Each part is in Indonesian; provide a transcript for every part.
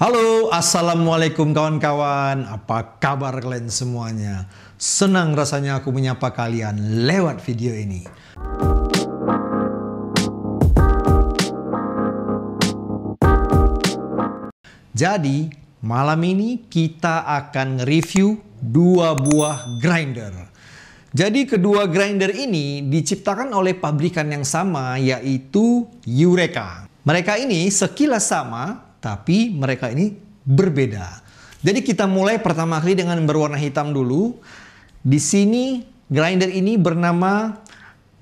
Halo, assalamualaikum kawan-kawan. Apa kabar kalian semuanya? Senang rasanya aku menyapa kalian lewat video ini. Jadi, malam ini kita akan review dua buah grinder. Jadi kedua grinder ini diciptakan oleh pabrikan yang sama, yaitu Eureka. Mereka ini sekilas sama, tapi mereka ini berbeda. Jadi kita mulai pertama kali dengan berwarna hitam dulu. Di sini grinder ini bernama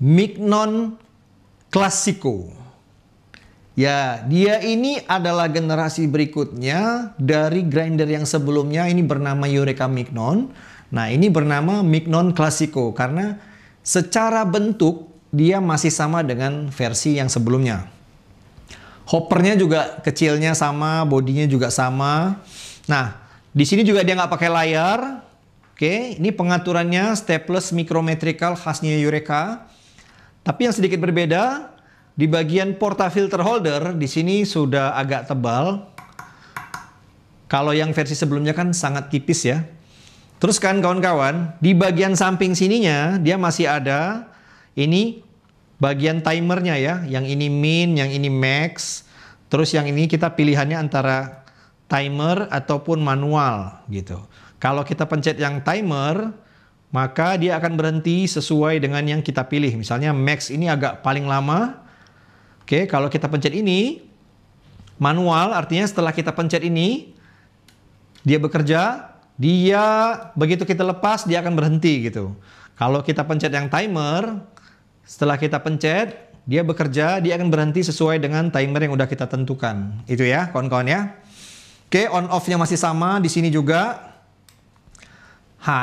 Mignon Classico. Ya, dia ini adalah generasi berikutnya dari grinder yang sebelumnya. Ini bernama Eureka Mignon. Nah, ini bernama Mignon Classico karena secara bentuk dia masih sama dengan versi yang sebelumnya. Hoppernya juga kecilnya sama, bodinya juga sama. Nah, di sini juga dia nggak pakai layar. Oke, ini pengaturannya steples micrometrical khasnya Eureka. Tapi yang sedikit berbeda, di bagian portafilter holder di sini sudah agak tebal. Kalau yang versi sebelumnya kan sangat tipis ya. Terus kan kawan-kawan, di bagian samping sininya dia masih ada ini bagian timernya ya, yang ini min, yang ini max. Terus yang ini kita pilihannya antara timer ataupun manual gitu. Kalau kita pencet yang timer, maka dia akan berhenti sesuai dengan yang kita pilih. Misalnya max ini agak paling lama. Oke, kalau kita pencet ini manual, artinya setelah kita pencet ini dia bekerja, dia begitu kita lepas dia akan berhenti gitu. Kalau kita pencet yang timer, setelah kita pencet, dia bekerja, dia akan berhenti sesuai dengan timer yang udah kita tentukan. Itu ya, kawan-kawan ya. Oke, on off-nya masih sama di sini juga.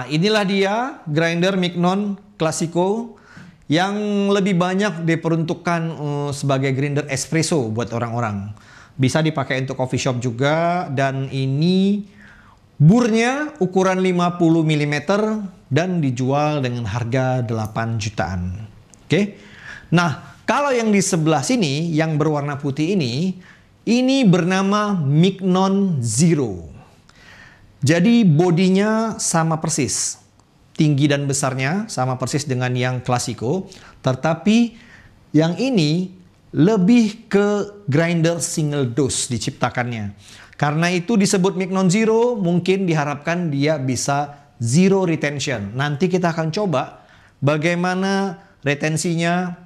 Inilah dia grinder Mignon Classico yang lebih banyak diperuntukkan sebagai grinder espresso buat orang-orang. Bisa dipakai untuk coffee shop juga, dan ini burnya ukuran 50 mm dan dijual dengan harga 8 jutaan. Oke. Nah, kalau yang di sebelah sini yang berwarna putih ini bernama Mignon Zero. Jadi bodinya sama persis. Tinggi dan besarnya sama persis dengan yang Classico, tetapi yang ini lebih ke grinder single dose diciptakannya. Karena itu disebut Mignon Zero, mungkin diharapkan dia bisa zero retention. Nanti kita akan coba bagaimana retensinya.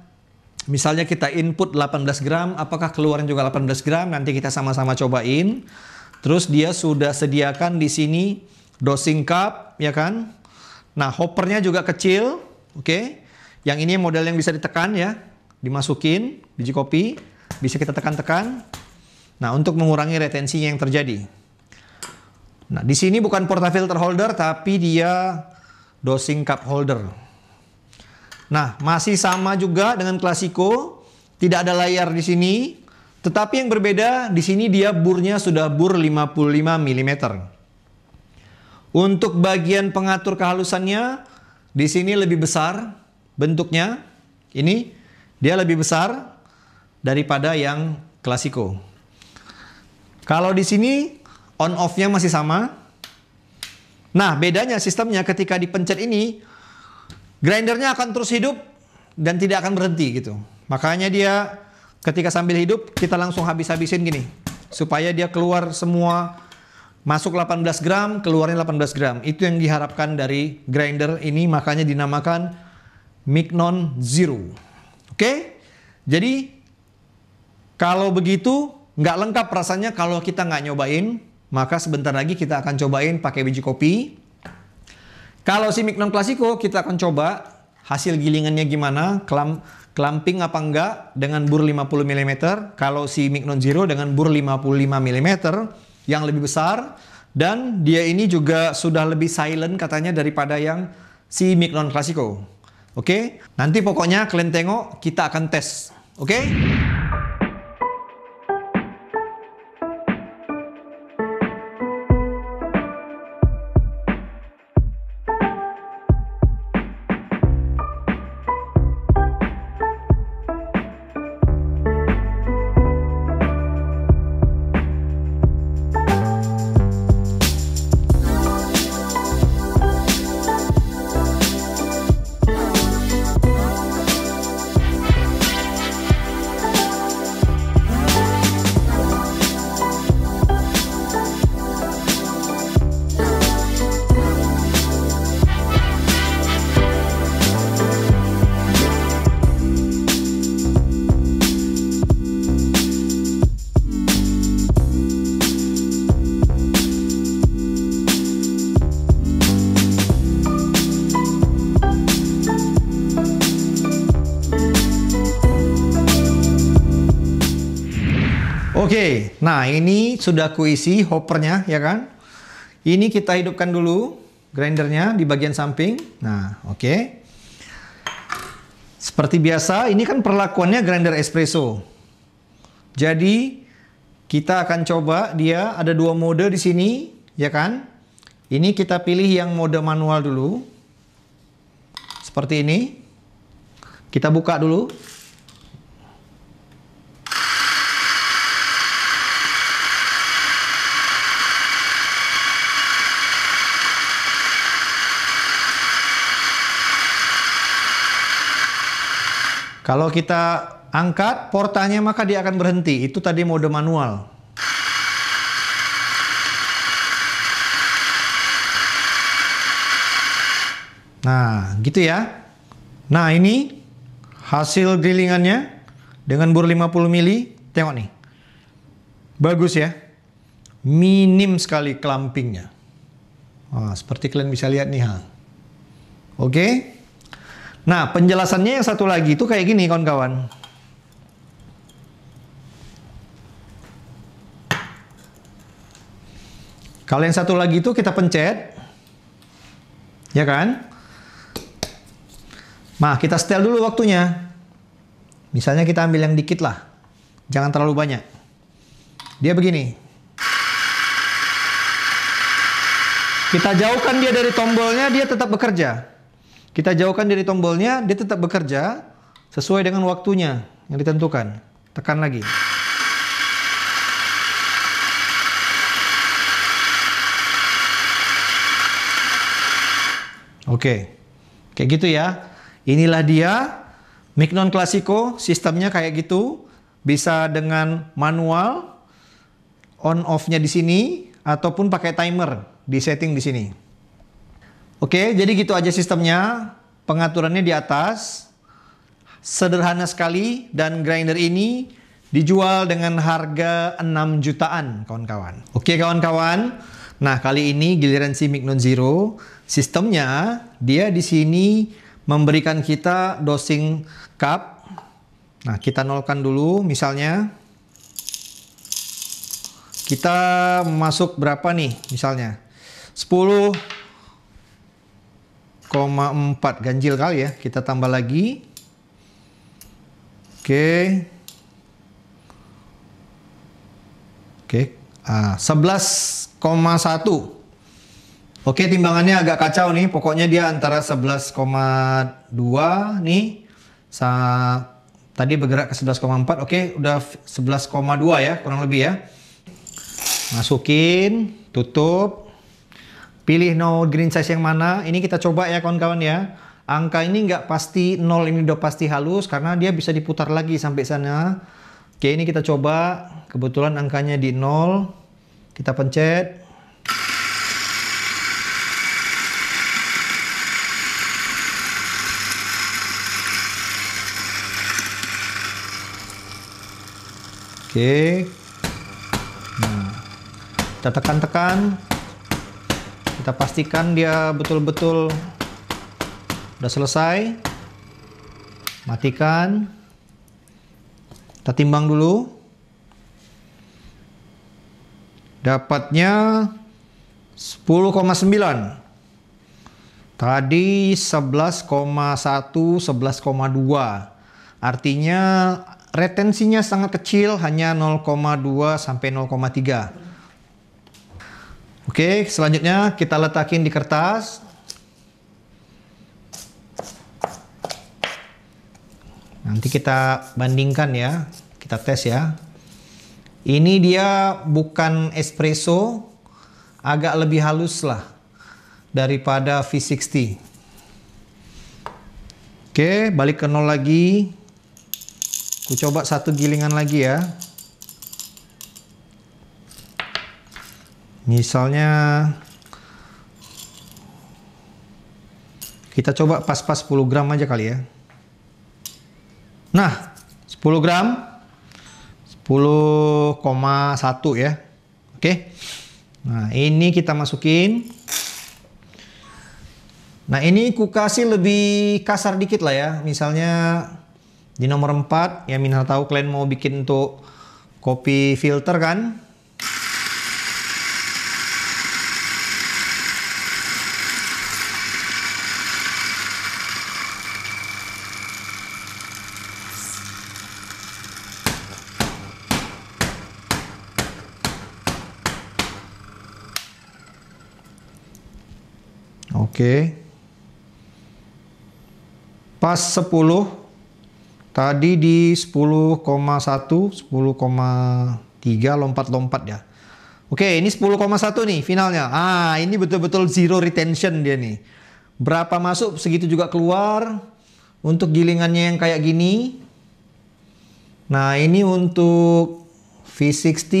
Misalnya kita input 18 gram, apakah keluarnya juga 18 gram? Nanti kita sama-sama cobain. Terus dia sudah sediakan di sini dosing cup, ya kan? Nah, hoppernya juga kecil, oke? Yang ini model yang bisa ditekan ya, dimasukin biji kopi, bisa kita tekan-tekan. Nah, untuk mengurangi retensinya yang terjadi. Nah, di sini bukan portafilter holder, tapi dia dosing cup holder. Nah, masih sama juga dengan Classico, tidak ada layar di sini. Tetapi yang berbeda, di sini dia burnya sudah bur 55 mm. Untuk bagian pengatur kehalusannya, di sini lebih besar bentuknya. Ini dia lebih besar daripada yang Classico. Kalau di sini on off-nya masih sama. Nah, bedanya sistemnya ketika dipencet ini, grindernya akan terus hidup dan tidak akan berhenti gitu. Makanya dia ketika sambil hidup kita langsung habis-habisin gini. Supaya dia keluar semua, masuk 18 gram, keluarnya 18 gram. Itu yang diharapkan dari grinder ini, makanya dinamakan Mignon Zero. Oke? Jadi kalau begitu nggak lengkap rasanya kalau kita nggak nyobain. Maka sebentar lagi kita akan cobain pakai biji kopi. Kalau si Mignon Classico kita akan coba hasil gilingannya gimana, clamping apa enggak dengan bur 50 mm. Kalau si Mignon Zero dengan bur 55 mm yang lebih besar, dan dia ini juga sudah lebih silent katanya daripada yang si Mignon Classico. Oke, nanti pokoknya kalian tengok, kita akan tes. Oke? Oke, nah ini sudah kuisi hoppernya ya kan. Ini kita hidupkan dulu grindernya di bagian samping. Nah, oke. Seperti biasa, ini kan perlakuannya grinder espresso. Jadi kita akan coba, dia ada 2 mode di sini, ya kan? Ini kita pilih yang mode manual dulu. Seperti ini. Kita buka dulu. Kalau kita angkat portanya maka dia akan berhenti. Itu tadi mode manual. Nah, gitu ya. Nah, ini hasil grillingannya dengan bor 50 mili. Tengok nih. Bagus ya. Minim sekali clumpingnya. Wah, seperti kalian bisa lihat nih. Oke. Nah, penjelasannya yang satu lagi itu kayak gini kawan-kawan. Kalau yang satu lagi itu kita pencet. Ya kan? Nah, kita setel dulu waktunya. Misalnya kita ambil yang dikit lah. Jangan terlalu banyak. Dia begini. Kita jauhkan dia dari tombolnya, dia tetap bekerja. Kita jauhkan dari tombolnya, dia tetap bekerja sesuai dengan waktunya yang ditentukan. Tekan lagi. Oke. Kayak gitu ya. Inilah dia Mignon Classico, sistemnya kayak gitu. Bisa dengan manual, on off-nya di sini, ataupun pakai timer di setting di sini. Oke, jadi gitu aja sistemnya. Pengaturannya di atas. Sederhana sekali dan grinder ini dijual dengan harga 6 jutaan, kawan-kawan. Oke, kawan-kawan. Nah, kali ini giliran si Mignon Zero. Sistemnya dia di sini memberikan kita dosing cup. Nah, kita nolkan dulu misalnya. Kita masuk berapa nih misalnya? 10,4 ganjil kali ya. Kita tambah lagi. Oke. Oke. 11,1. Oke, timbangannya agak kacau nih. Pokoknya dia antara 11,2 nih. Tadi bergerak ke 11,4. Oke, udah 11,2 ya, kurang lebih ya. Masukin, tutup. Pilih no green size yang mana. Ini kita coba ya kawan-kawan ya. Angka ini nggak pasti 0, ini udah pasti halus. Karena dia bisa diputar lagi sampai sana. Oke, ini kita coba. Kebetulan angkanya di 0. Kita pencet. Oke. Nah, kita tekan-tekan. Kita pastikan dia betul-betul udah selesai. Matikan. Kita timbang dulu. Dapatnya 10,9. Tadi 11,1, 11,2. Artinya retensinya sangat kecil, hanya 0,2 sampai 0,3. Oke, selanjutnya kita letakin di kertas. Nanti kita bandingkan ya, kita tes ya. Ini dia bukan espresso, agak lebih halus lah daripada V60. Oke, balik ke 0 lagi. Aku coba satu gilingan lagi ya. Misalnya kita coba pas-pas 10 gram aja kali ya. Nah, 10 gram 10,1 ya. Oke. Nah, ini kita masukin. Nah, ini ku kasih lebih kasar dikit lah ya. Misalnya di nomor 4, ya Minha tahu kalian mau bikin untuk Kopi filter kan. Oke. Pas 10. Tadi di 10,1, 10,3 lompat-lompat ya. Oke, ini 10,1 nih finalnya. Ah, ini betul-betul zero retention dia nih. Berapa masuk segitu juga keluar. Untuk gilingannya yang kayak gini. Nah, ini untuk V60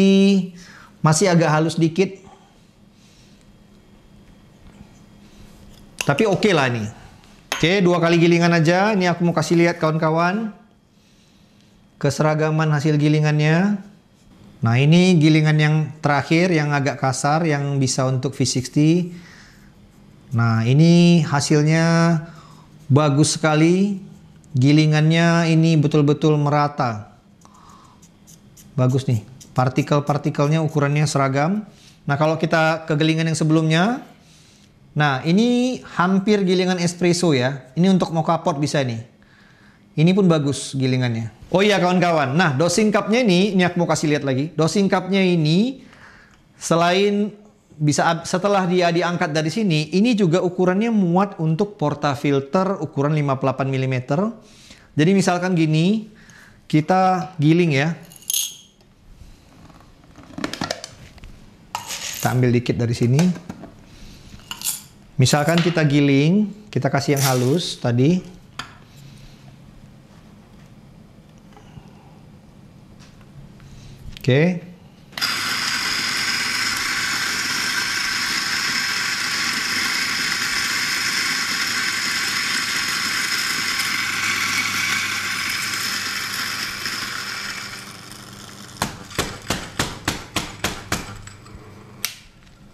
masih agak halus dikit. Tapi oke lah nih. Oke, 2 kali gilingan aja. Ini aku mau kasih lihat kawan-kawan keseragaman hasil gilingannya. Nah, ini gilingan yang terakhir yang agak kasar yang bisa untuk V60. Nah, ini hasilnya bagus sekali. Gilingannya ini betul-betul merata. Bagus nih. Partikel-partikelnya ukurannya seragam. Nah, kalau kita ke gilingan yang sebelumnya. Nah, ini hampir gilingan espresso ya. Ini untuk mocha pot bisa nih. Ini pun bagus gilingannya. Oh iya kawan-kawan. Nah, dosing cupnya ini aku mau kasih lihat lagi. Dosing cupnya ini selain bisa setelah dia diangkat dari sini, ini juga ukurannya muat untuk portafilter ukuran 58 mm. Jadi misalkan gini, kita giling ya. Kita ambil dikit dari sini. Misalkan kita giling, kita kasih yang halus tadi. Oke.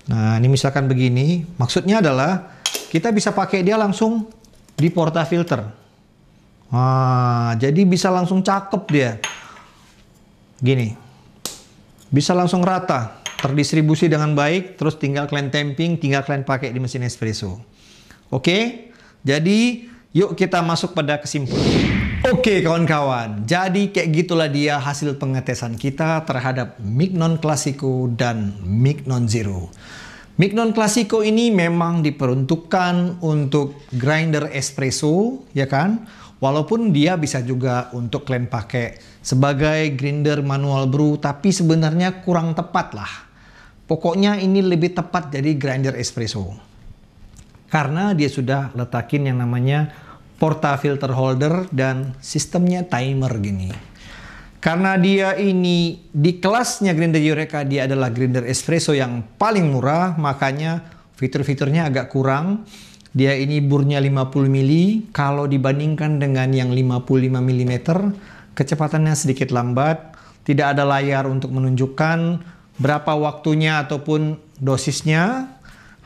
Nah, ini misalkan begini, maksudnya adalah kita bisa pakai dia langsung di portafilter. Nah, jadi bisa langsung cakep dia. Gini. Bisa langsung rata, terdistribusi dengan baik, terus tinggal kalian tamping, tinggal kalian pakai di mesin espresso. Oke? Jadi, yuk kita masuk pada kesimpulan. Oke kawan-kawan, jadi kayak gitulah dia hasil pengetesan kita terhadap Mignon Classico dan Mignon Zero. Mignon Classico ini memang diperuntukkan untuk grinder espresso, ya kan? Walaupun dia bisa juga untuk kalian pakai sebagai grinder manual brew, tapi sebenarnya kurang tepat lah. Pokoknya ini lebih tepat jadi grinder espresso. Karena dia sudah letakin yang namanya portafilter holder dan sistemnya timer gini. Karena dia ini di kelasnya grinder Eureka, dia adalah grinder espresso yang paling murah, makanya fitur-fiturnya agak kurang. Dia ini burnya 50 mili, kalau dibandingkan dengan yang 55 mm, kecepatannya sedikit lambat, tidak ada layar untuk menunjukkan berapa waktunya ataupun dosisnya,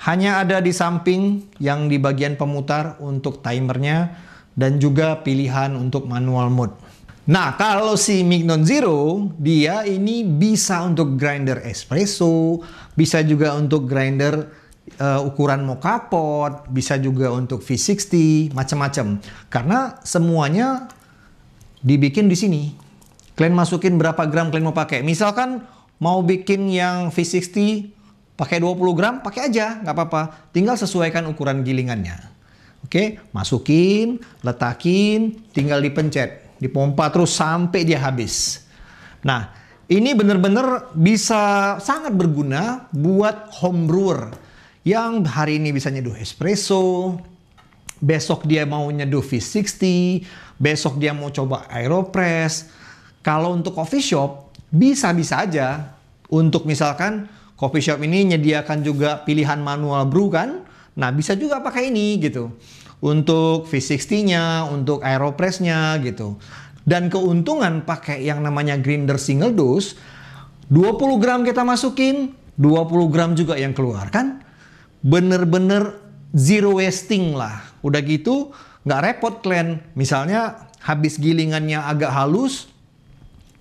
hanya ada di samping yang di bagian pemutar untuk timernya dan juga pilihan untuk manual mode. Nah, kalau si Mignon Zero, dia ini bisa untuk grinder espresso, bisa juga untuk grinder ukuran mocha pot, bisa juga untuk V60, macam-macam. Karena semuanya dibikin di sini. Kalian masukin berapa gram kalian mau pakai. Misalkan mau bikin yang V60 pakai 20 gram, pakai aja, nggak apa-apa. Tinggal sesuaikan ukuran gilingannya. Oke, masukin, letakin, tinggal dipencet, dipompa terus sampai dia habis. Nah, ini benar-benar bisa sangat berguna buat home brewer yang hari ini bisa nyeduh espresso, besok dia mau nyeduh V60, besok dia mau coba Aeropress. Kalau untuk coffee shop, bisa-bisa aja. Untuk misalkan coffee shop ini menyediakan juga pilihan manual brew kan, nah bisa juga pakai ini gitu. Untuk V60-nya, untuk Aeropress-nya gitu. Dan keuntungan pakai yang namanya grinder single dose, 20 gram kita masukin, 20 gram juga yang keluar kan. Bener-bener zero wasting lah. Udah gitu nggak repot kalian. Misalnya habis gilingannya agak halus,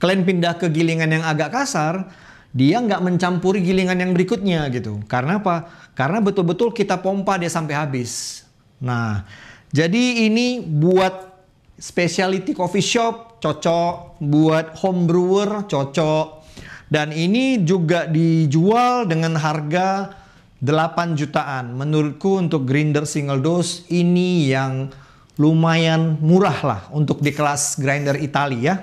kalian pindah ke gilingan yang agak kasar, dia nggak mencampuri gilingan yang berikutnya gitu. Karena apa? Karena betul-betul kita pompa dia sampai habis. Nah, jadi ini buat specialty coffee shop cocok, buat home brewer cocok. Dan ini juga dijual dengan harga 8 jutaan. Menurutku untuk grinder single dose ini yang lumayan murah lah untuk di kelas grinder Italia ya.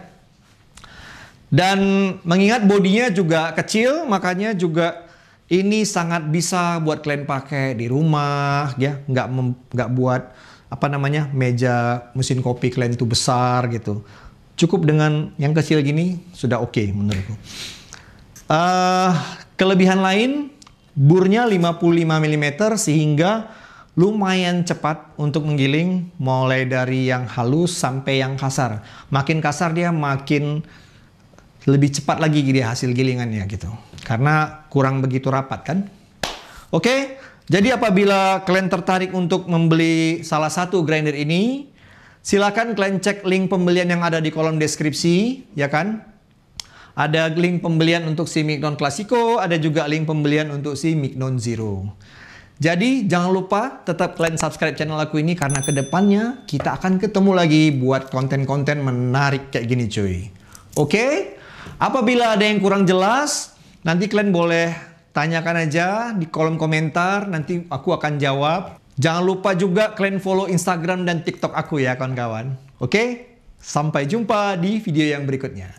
Dan mengingat bodinya juga kecil, makanya juga ini sangat bisa buat kalian pakai di rumah ya, nggak buat apa namanya meja mesin kopi kalian tuh besar gitu. Cukup dengan yang kecil gini sudah oke menurutku. Kelebihan lain, burnya 55 mm sehingga lumayan cepat untuk menggiling mulai dari yang halus sampai yang kasar. Makin kasar dia makin lebih cepat lagi dia hasil gilingannya gitu. Karena kurang begitu rapat kan. Oke, jadi apabila kalian tertarik untuk membeli salah satu grinder ini, silakan kalian cek link pembelian yang ada di kolom deskripsi, ya kan? Ada link pembelian untuk si Mignon Classico, ada juga link pembelian untuk si Mignon Zero. Jadi jangan lupa tetap kalian subscribe channel aku ini karena kedepannya kita akan ketemu lagi buat konten-konten menarik kayak gini cuy. Oke? Apabila ada yang kurang jelas, nanti kalian boleh tanyakan aja di kolom komentar, nanti aku akan jawab. Jangan lupa juga kalian follow Instagram dan TikTok aku ya kawan-kawan. Oke? Sampai jumpa di video yang berikutnya.